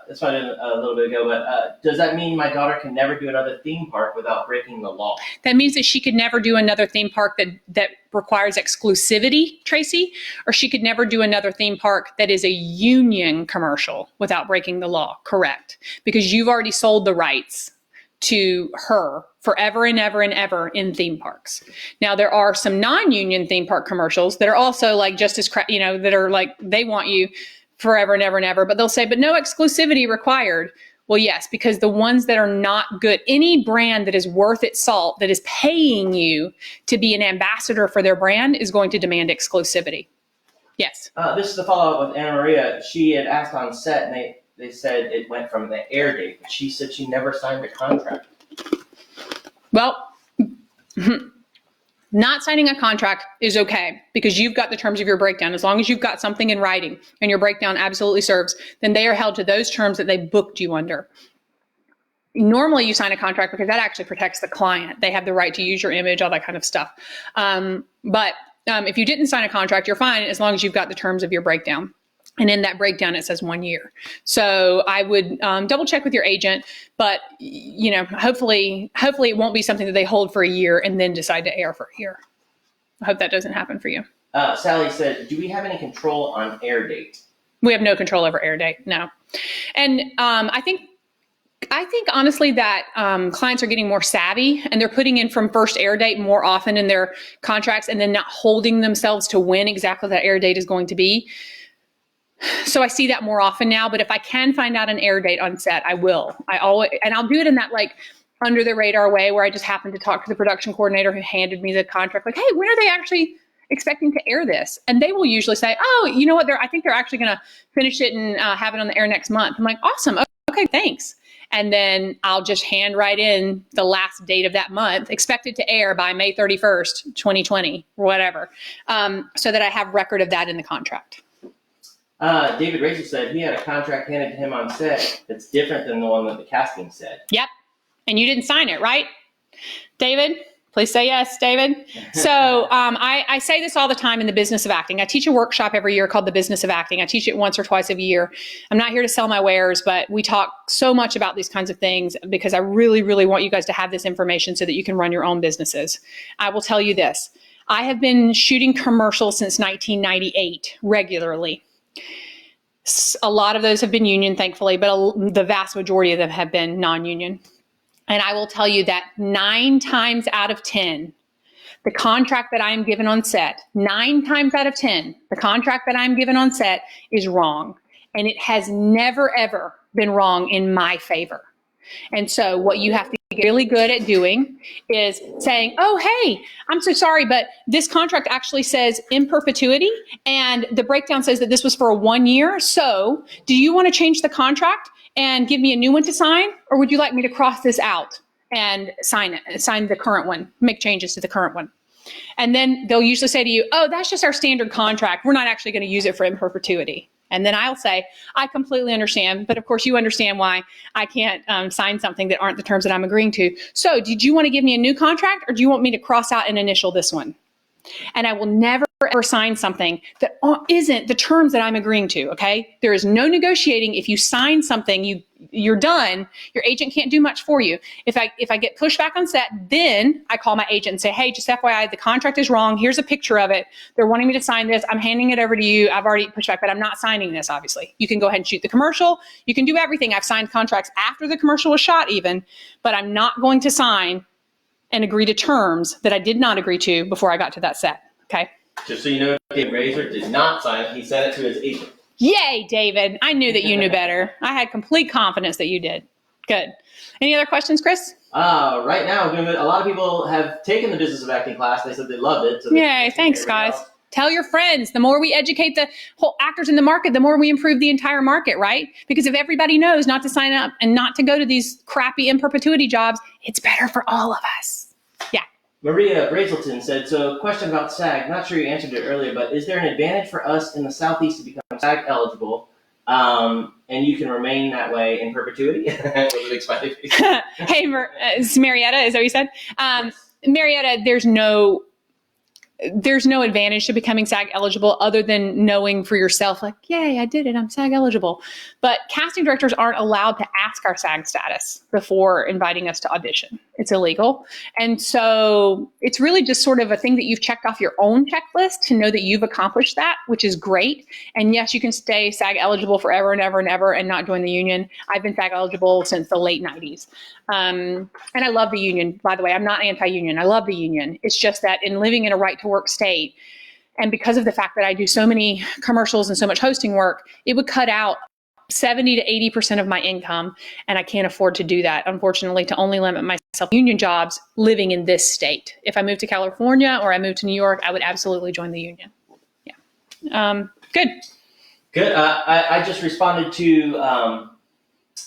that's what I did a little bit ago, but does that mean my daughter can never do another theme park without breaking the law? That means that she could never do another theme park that requires exclusivity, Tracy, or she could never do another theme park that is a union commercial without breaking the law, correct? Because you've already sold the rights to her forever and ever and ever in theme parks. Now, there are some non-union theme park commercials that are also like just as, that are like, they want you forever and ever and ever, but they'll say, but no exclusivity required. Well, yes, because the ones that are not good, any brand that is worth its salt, that is paying you to be an ambassador for their brand is going to demand exclusivity. Yes. This is the follow-up with Anna Maria. She had asked on set, and they said it went from the air date, but she said she never signed a contract. Well, not signing a contract is okay because you've got the terms of your breakdown. As long as you've got something in writing and your breakdown absolutely serves, then they are held to those terms that they booked you under. Normally you sign a contract because that actually protects the client. They have the right to use your image, all that kind of stuff. But if you didn't sign a contract, you're fine as long as you've got the terms of your breakdown. And in that breakdown, it says 1 year. So I would double check with your agent, but hopefully it won't be something that they hold for a year and then decide to air for a year. I hope that doesn't happen for you. Sally said, do we have any control on air date? We have no control over air date, no. And I think honestly that clients are getting more savvy and they're putting in from first air date more often in their contracts and then not holding themselves to when exactly that air date is going to be. So I see that more often now, but if I can find out an air date on set, I will. I'll do it in that like under the radar way where I just happen to talk to the production coordinator who handed me the contract. Like, hey, when are they actually expecting to air this? And they will usually say, oh, you know what? I think they're actually going to finish it and have it on the air next month. I'm like, awesome. Okay, thanks. And then I'll just hand write in the last date of that month, expected to air by May 31st, 2020, or whatever, so that I have record of that in the contract. David Rachel said he had a contract handed to him on set that's different than the one that the casting said. Yep. And you didn't sign it, right? David, please say yes, David. So I say this all the time in the business of acting. I teach a workshop every year called the business of acting. I teach it once or twice a year. I'm not here to sell my wares, but we talk so much about these kinds of things because I really, really want you guys to have this information so that you can run your own businesses. I will tell you this. I have been shooting commercials since 1998 regularly. A lot of those have been union, thankfully, but the vast majority of them have been non-union. And I will tell you that 9 times out of 10, the contract that I am given on set, 9 times out of 10, the contract that I'm given on set is wrong. And it has never, ever been wrong in my favor. And so what you have to get really good at doing is saying, oh, hey, I'm so sorry, but this contract actually says in perpetuity, and the breakdown says that this was for 1 year. So do you want to change the contract and give me a new one to sign? Or would you like me to cross this out and sign the current one, make changes to the current one? And then they'll usually say to you, oh, that's just our standard contract. We're not actually going to use it for in perpetuity. And then I'll say, I completely understand, but of course you understand why I can't sign something that aren't the terms that I'm agreeing to. So did you want to give me a new contract or do you want me to cross out and initial this one? And I will never, ever sign something that isn't the terms that I'm agreeing to, okay? There is no negotiating. If you sign something, you're done. Your agent can't do much for you. If I get pushback on set, then I call my agent and say, hey, just FYI, the contract is wrong. Here's a picture of it. They're wanting me to sign this. I'm handing it over to you. I've already pushed back, but I'm not signing this, obviously. You can go ahead and shoot the commercial. You can do everything. I've signed contracts after the commercial was shot even, but I'm not going to sign and agree to terms that I did not agree to before I got to that set, okay? Just so you know, David Razor did not sign it. He sent it to his agent. Yay, David. I knew that you knew better. I had complete confidence that you did. Good. Any other questions, Chris? Right now, a lot of people have taken the business of acting class. They said they loved it. So yay, thanks, guys. Else. Tell your friends. The more we educate the whole actors in the market, the more we improve the entire market, right? Because if everybody knows not to sign up and not to go to these crappy in perpetuity jobs, it's better for all of us. Yeah. Maria Brazelton said, so question about SAG. Not sure you answered it earlier, but is there an advantage for us in the Southeast to become SAG eligible? And you can remain that way in perpetuity? With a big smiley face. Hey, it's Marietta, is that what you said? Marietta, there's no advantage to becoming SAG eligible other than knowing for yourself, like, yay, I did it, I'm SAG eligible. But casting directors aren't allowed to ask our SAG status before inviting us to audition. It's illegal. And so it's really just sort of a thing that you've checked off your own checklist to know that you've accomplished that, which is great. And yes, you can stay SAG eligible forever and ever and ever and not join the union. I've been SAG eligible since the late 90s. And I love the union, by the way. I'm not anti-union. I love the union. It's just that in living in a right to work state, and because of the fact that I do so many commercials and so much hosting work, it would cut out 70 to 80% of my income. And I can't afford to do that, unfortunately, to only limit myself to union jobs living in this state. If I moved to California or I moved to New York, I would absolutely join the union. Yeah. Good. Good. I just responded to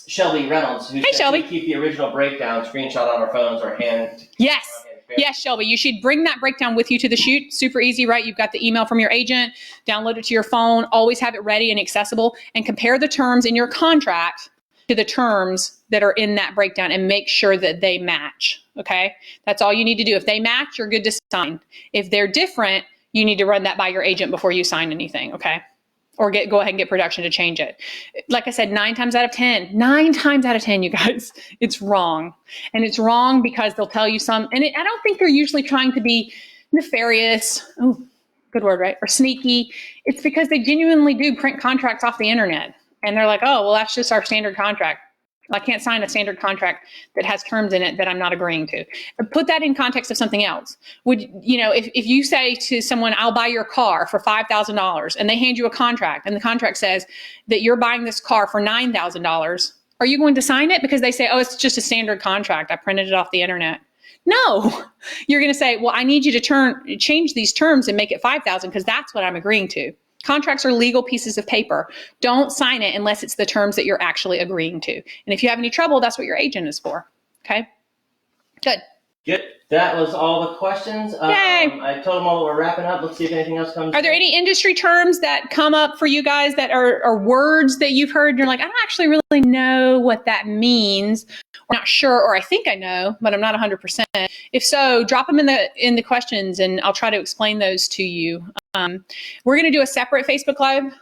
Shelby Reynolds, who Hey, said Shelby. to keep the original breakdown screenshot on our phones or hand. Yes. Yes, Shelby, you should bring that breakdown with you to the shoot. Super easy, right? You've got the email from your agent, download it to your phone, always have it ready and accessible, and compare the terms in your contract to the terms that are in that breakdown and make sure that they match, okay? That's all you need to do. If they match, you're good to sign. If they're different, you need to run that by your agent before you sign anything, okay? Or go ahead and get production to change it. Like I said, 9 times out of 10, you guys, it's wrong. And it's wrong because they'll tell you I don't think they're usually trying to be nefarious. Oh, good word, right? Or sneaky. It's because they genuinely do print contracts off the internet. And they're like, oh, well, that's just our standard contract. I can't sign a standard contract that has terms in it that I'm not agreeing to. Put that in context of something else. If you say to someone, I'll buy your car for $5,000 and they hand you a contract and the contract says that you're buying this car for $9,000, are you going to sign it because they say, oh, it's just a standard contract. I printed it off the internet. No, you're going to say, well, I need you to change these terms and make it $5,000 because that's what I'm agreeing to. Contracts are legal pieces of paper. Don't sign it unless it's the terms that you're actually agreeing to. And if you have any trouble, that's what your agent is for. Okay? Good. Good. That was all the questions. Yay. I told them all that we're wrapping up. Let's see if anything else comes. Are there any industry terms that come up for you guys that are words that you've heard and you're like, I don't actually really know what that means, or not sure, or I think I know, but I'm not 100%. If so, drop them in the questions and I'll try to explain those to you. We're going to do a separate Facebook Live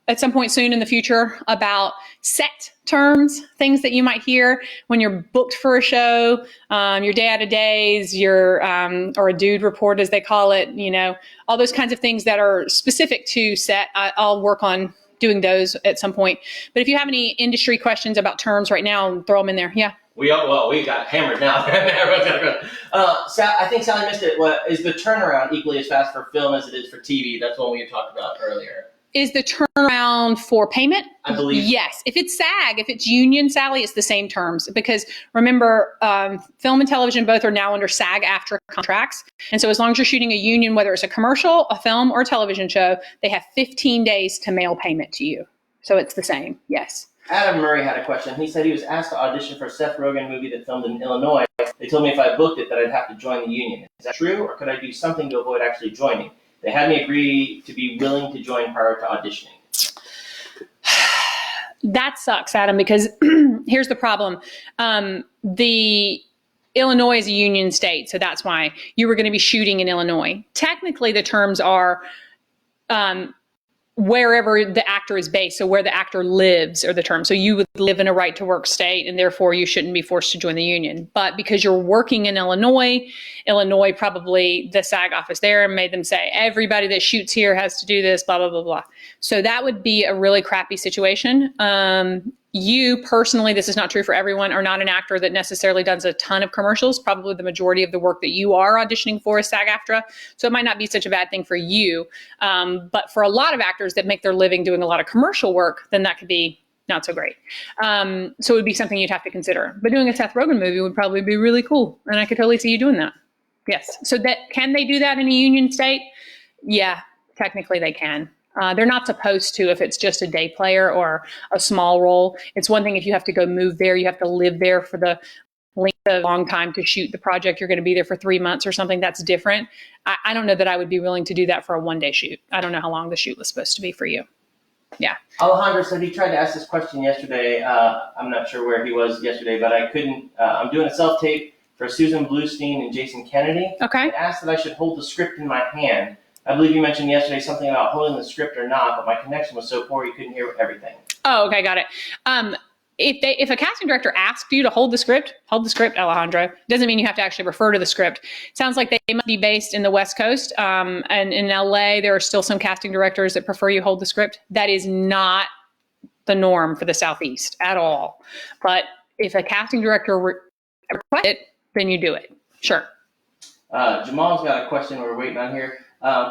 at some point soon in the future about set terms, things that you might hear when you're booked for a show, your day out of days, or a dude report as they call it, all those kinds of things that are specific to set. I'll work on doing those at some point. But if you have any industry questions about terms right now, throw them in there. Yeah. We got hammered now. Everyone's got to go. I think Sally missed it. What is the turnaround equally as fast for film as it is for TV? That's what we had talked about earlier. Is the turnaround for payment? I believe. Yes. If it's SAG, if it's union, Sally, it's the same terms. Because remember, film and television both are now under SAG-AFTRA contracts. And so as long as you're shooting a union, whether it's a commercial, a film, or a television show, they have 15 days to mail payment to you. So it's the same. Yes. Adam Murray had a question. He said he was asked to audition for a Seth Rogen movie that filmed in Illinois. They told me if I booked it that I'd have to join the union. Is that true, or could I do something to avoid actually joining? They had me agree to be willing to join prior to auditioning. That sucks, Adam, because here's the problem. The Illinois is a union state, so that's why you were going to be shooting in Illinois. Technically, the terms are wherever the actor is based, so where the actor lives are the terms. So you would live in a right to work state, and therefore you shouldn't be forced to join the union. But because you're working in Illinois probably the SAG office there made them say, everybody that shoots here has to do this, blah, blah, blah, blah. So that would be a really crappy situation. You personally, this is not true for everyone, are not an actor that necessarily does a ton of commercials. Probably the majority of the work that you are auditioning for is SAG-AFTRA. So it might not be such a bad thing for you. But for a lot of actors that make their living doing a lot of commercial work, then that could be not so great. So it would be something you'd have to consider. But doing a Seth Rogen movie would probably be really cool. And I could totally see you doing that. Yes. So can they do that in a union state? Yeah, technically they can. They're not supposed to if it's just a day player or a small role. It's one thing if you have to go move there, you have to live there for the length of a long time to shoot the project. You're going to be there for 3 months or something. That's different. I don't know that I would be willing to do that for a one-day shoot. I don't know how long the shoot was supposed to be for you. Yeah. Alejandro said he tried to ask this question yesterday. I'm not sure where he was yesterday, but I couldn't. I'm doing a self-tape for Susan Bluestein and Jason Kennedy. Okay. He asked that I should hold the script in my hand. I believe you mentioned yesterday something about holding the script or not, but my connection was so poor you couldn't hear everything. Oh, okay, got it. If a casting director asked you to hold the script, Alejandro. Doesn't mean you have to actually refer to the script. Sounds like they must be based in the West Coast. And in LA, there are still some casting directors that prefer you hold the script. That is not the norm for the Southeast at all. But if a casting director requests it, then you do it. Sure. Jamal's got a question we're waiting on here.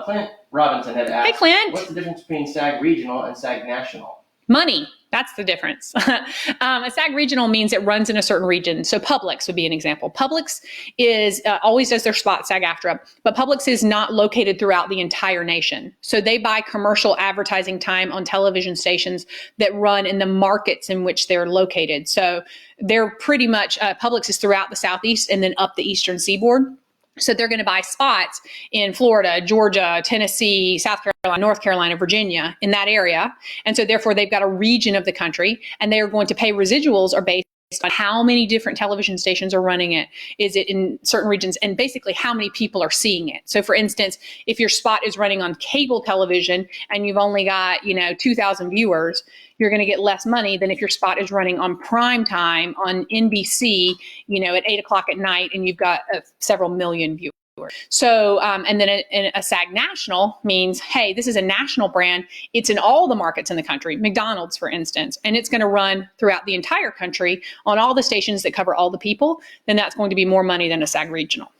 Clint Robinson had asked, Hey, Clint. What's the difference between SAG Regional and SAG National? Money. That's the difference. A SAG regional means it runs in a certain region. So Publix would be an example. Publix is always does their spot SAG-AFTRA, but Publix is not located throughout the entire nation. So they buy commercial advertising time on television stations that run in the markets in which they're located. So they're pretty much, Publix is throughout the Southeast and then up the Eastern Seaboard. So they're going to buy spots in Florida, Georgia, Tennessee, South Carolina, North Carolina, Virginia, in that area. And so therefore they've got a region of the country, and they are going to pay residuals are based on how many different television stations are running it. Is it in certain regions, and basically how many people are seeing it. So for instance, if your spot is running on cable television and you've only got, 2,000 viewers, you're going to get less money than if your spot is running on prime time on NBC, at 8:00 at night, and you've got several million viewers. So, and then a SAG National means, hey, this is a national brand. It's in all the markets in the country, McDonald's, for instance, and it's going to run throughout the entire country on all the stations that cover all the people. Then that's going to be more money than a SAG Regional.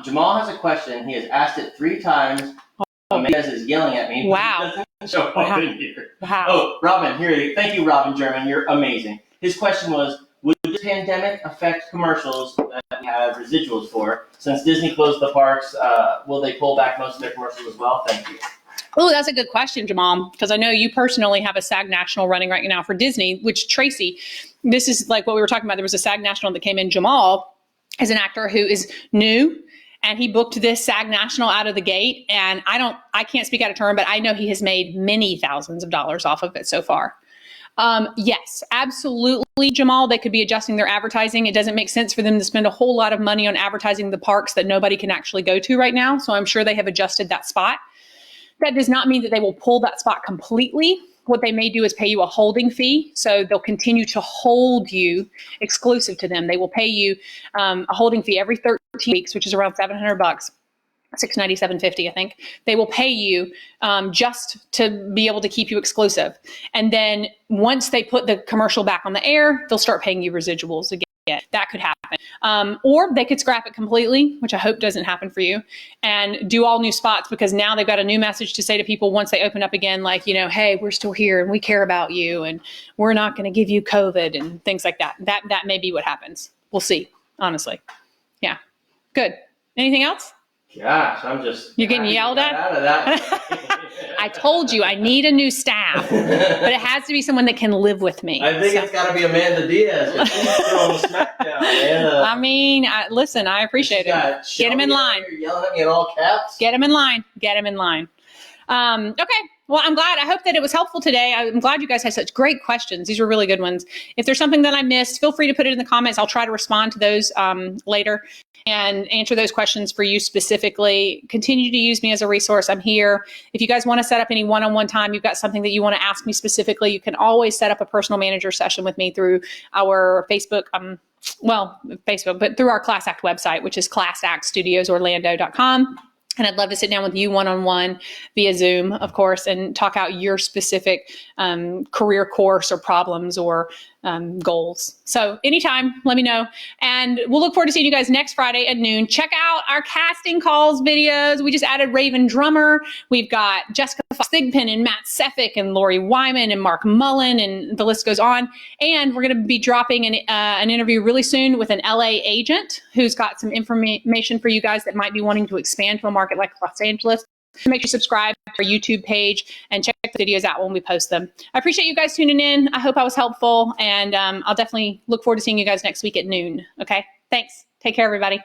Jamal has a question. He has asked it 3 times. Mendez is yelling at me. Wow. He doesn't show up in here. Wow. Oh, Robin, here. Thank you, Robin German. You're amazing. His question was, would the pandemic affect commercials that we have residuals for? Since Disney closed the parks, will they pull back most of their commercials as well? Thank you. Oh, that's a good question, Jamal, because I know you personally have a SAG National running right now for Disney, which Tracy, this is like what we were talking about. There was a SAG National that came in. Jamal is an actor who is new, and he booked this SAG National out of the gate. And I can't speak out of turn, but I know he has made many thousands of dollars off of it so far. Yes, absolutely, Jamal. They could be adjusting their advertising. It doesn't make sense for them to spend a whole lot of money on advertising the parks that nobody can actually go to right now. So I'm sure they have adjusted that spot. That does not mean that they will pull that spot completely. What they may do is pay you a holding fee. So they'll continue to hold you exclusive to them. They will pay you a holding fee every 13 weeks, which is around $700, $697.50, I think. They will pay you just to be able to keep you exclusive. And then once they put the commercial back on the air, they'll start paying you residuals again. That could happen. Or they could scrap it completely, which I hope doesn't happen for you, and do all new spots, because now they've got a new message to say to people once they open up again, like, hey, we're still here and we care about you and we're not going to give you COVID and things like that. That may be what happens. We'll see, honestly. Yeah. Good. Anything else? Gosh, You're getting yelled at? Out of that. I told you I need a new staff, but it has to be someone that can live with me. I think it's got to be Amanda Diaz. She's throwing SmackDown, man. I mean, listen, I appreciate it. Get him in line. You're yelling at me in all caps. Get him in line. Get him in line. Okay. Well, I'm glad. I hope that it was helpful today. I'm glad you guys had such great questions. These were really good ones. If there's something that I missed, feel free to put it in the comments. I'll try to respond to those later and answer those questions for you specifically. Continue to use me as a resource. I'm here. If you guys want to set up any one-on-one time, you've got something that you want to ask me specifically, you can always set up a personal manager session with me through our Facebook, but through our ClassAct website, which is classactstudiosorlando.com. And I'd love to sit down with you one-on-one via Zoom, of course, and talk out your specific career course or problems or goals. So anytime, let me know. And we'll look forward to seeing you guys next Friday at noon. Check out our casting calls videos. We just added Raven Drummer. We've got Jessica Thigpen and Matt Seffick and Lori Wyman and Mark Mullen, and the list goes on. And we're going to be dropping an interview really soon with an LA agent who's got some information for you guys that might be wanting to expand to a market like Los Angeles. Make sure you subscribe to our YouTube page and check the videos out when we post them. I appreciate you guys tuning in. I hope I was helpful, and I'll definitely look forward to seeing you guys next week at noon. Okay, thanks. Take care, everybody.